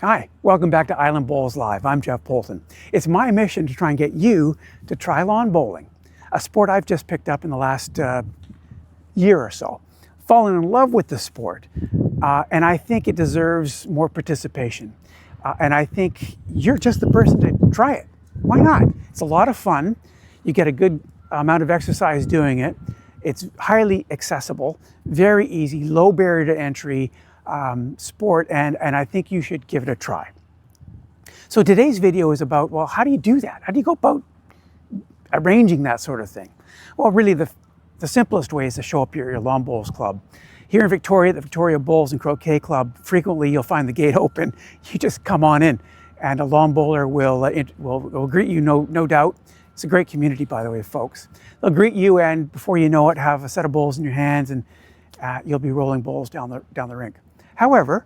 Hi, welcome back to Island Bowls Live. I'm Jeff Poulton. It's my mission to try and get you to try lawn bowling, a sport I've just picked up in the last year or so. Fallen in love with the sport, and I think it deserves more participation. And I think you're just the person to try it. Why not? It's a lot of fun. You get a good amount of exercise doing it. It's highly accessible, very easy, low barrier to entry sport, and I think you should give it a try. So today's video is about, well, how do you do that? How do you go about arranging that sort of thing? Well, really the simplest way is to show up at your lawn bowls club. Here in Victoria, the Victoria Bowls and Croquet Club, frequently you'll find the gate open. You just come on in and a lawn bowler will greet you, no doubt. It's a great community, by the way, folks. They'll greet you, and before you know it, have a set of bowls in your hands, and you'll be rolling bowls down the rink. However,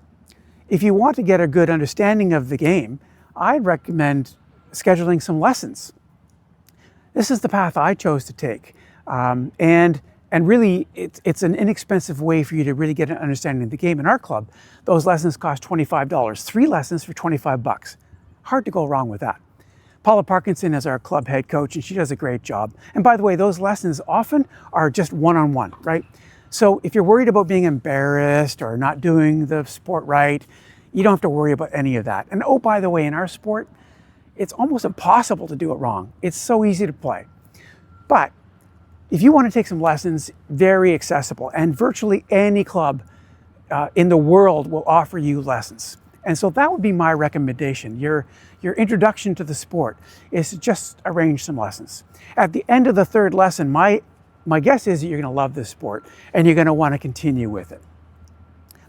if you want to get a good understanding of the game, I'd recommend scheduling some lessons. This is the path I chose to take. And really, it's an inexpensive way for you to really get an understanding of the game. In our club, those lessons cost $25. 3 lessons for $25. Hard to go wrong with that. Paula Parkinson is our club head coach, and she does a great job. And by the way, those lessons often are just one-on-one, right? So if you're worried about being embarrassed or not doing the sport right, you don't have to worry about any of that. And oh, by the way, in our sport, it's almost impossible to do it wrong. It's so easy to play. But if you want to take some lessons, very accessible, and virtually any club in the world will offer you lessons. And so that would be my recommendation. Your introduction to the sport is to just arrange some lessons. At the end of the 3rd lesson, my guess is that you're going to love this sport and you're going to want to continue with it.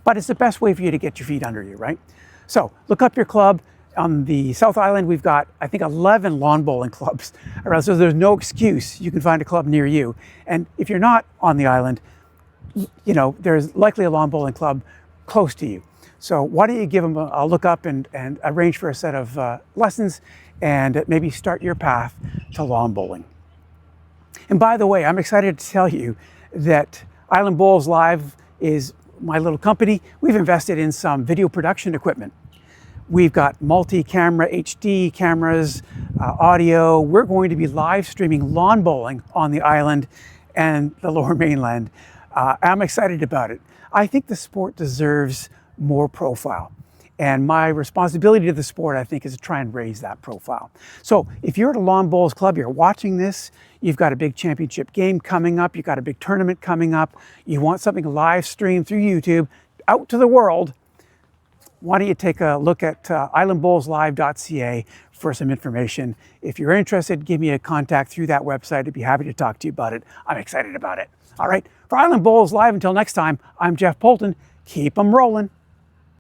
But it's the best way for you to get your feet under you, right? So look up your club. On the South Island, we've got, I think, 11 lawn bowling clubs around, so there's no excuse. You can find a club near you. And if you're not on the island, you know, there's likely a lawn bowling club close to you. So why don't you give them a look up and arrange for a set of lessons and maybe start your path to lawn bowling. And by the way, I'm excited to tell you that Island Bowls Live is my little company. We've invested in some video production equipment. We've got multi-camera HD cameras, audio. We're going to be live streaming lawn bowling on the island and the Lower Mainland. I'm excited about it. I think the sport deserves more profile. And my responsibility to the sport, I think, is to try and raise that profile. So if you're at a lawn bowls club, you're watching this, you've got a big championship game coming up, you've got a big tournament coming up, you want something live streamed through YouTube out to the world, why don't you take a look at islandbowlslive.ca for some information. If you're interested, give me a contact through that website. I'd be happy to talk to you about it. I'm excited about it. All right, for Island Bowls Live, until next time, I'm Jeff Poulton. Keep 'em rolling.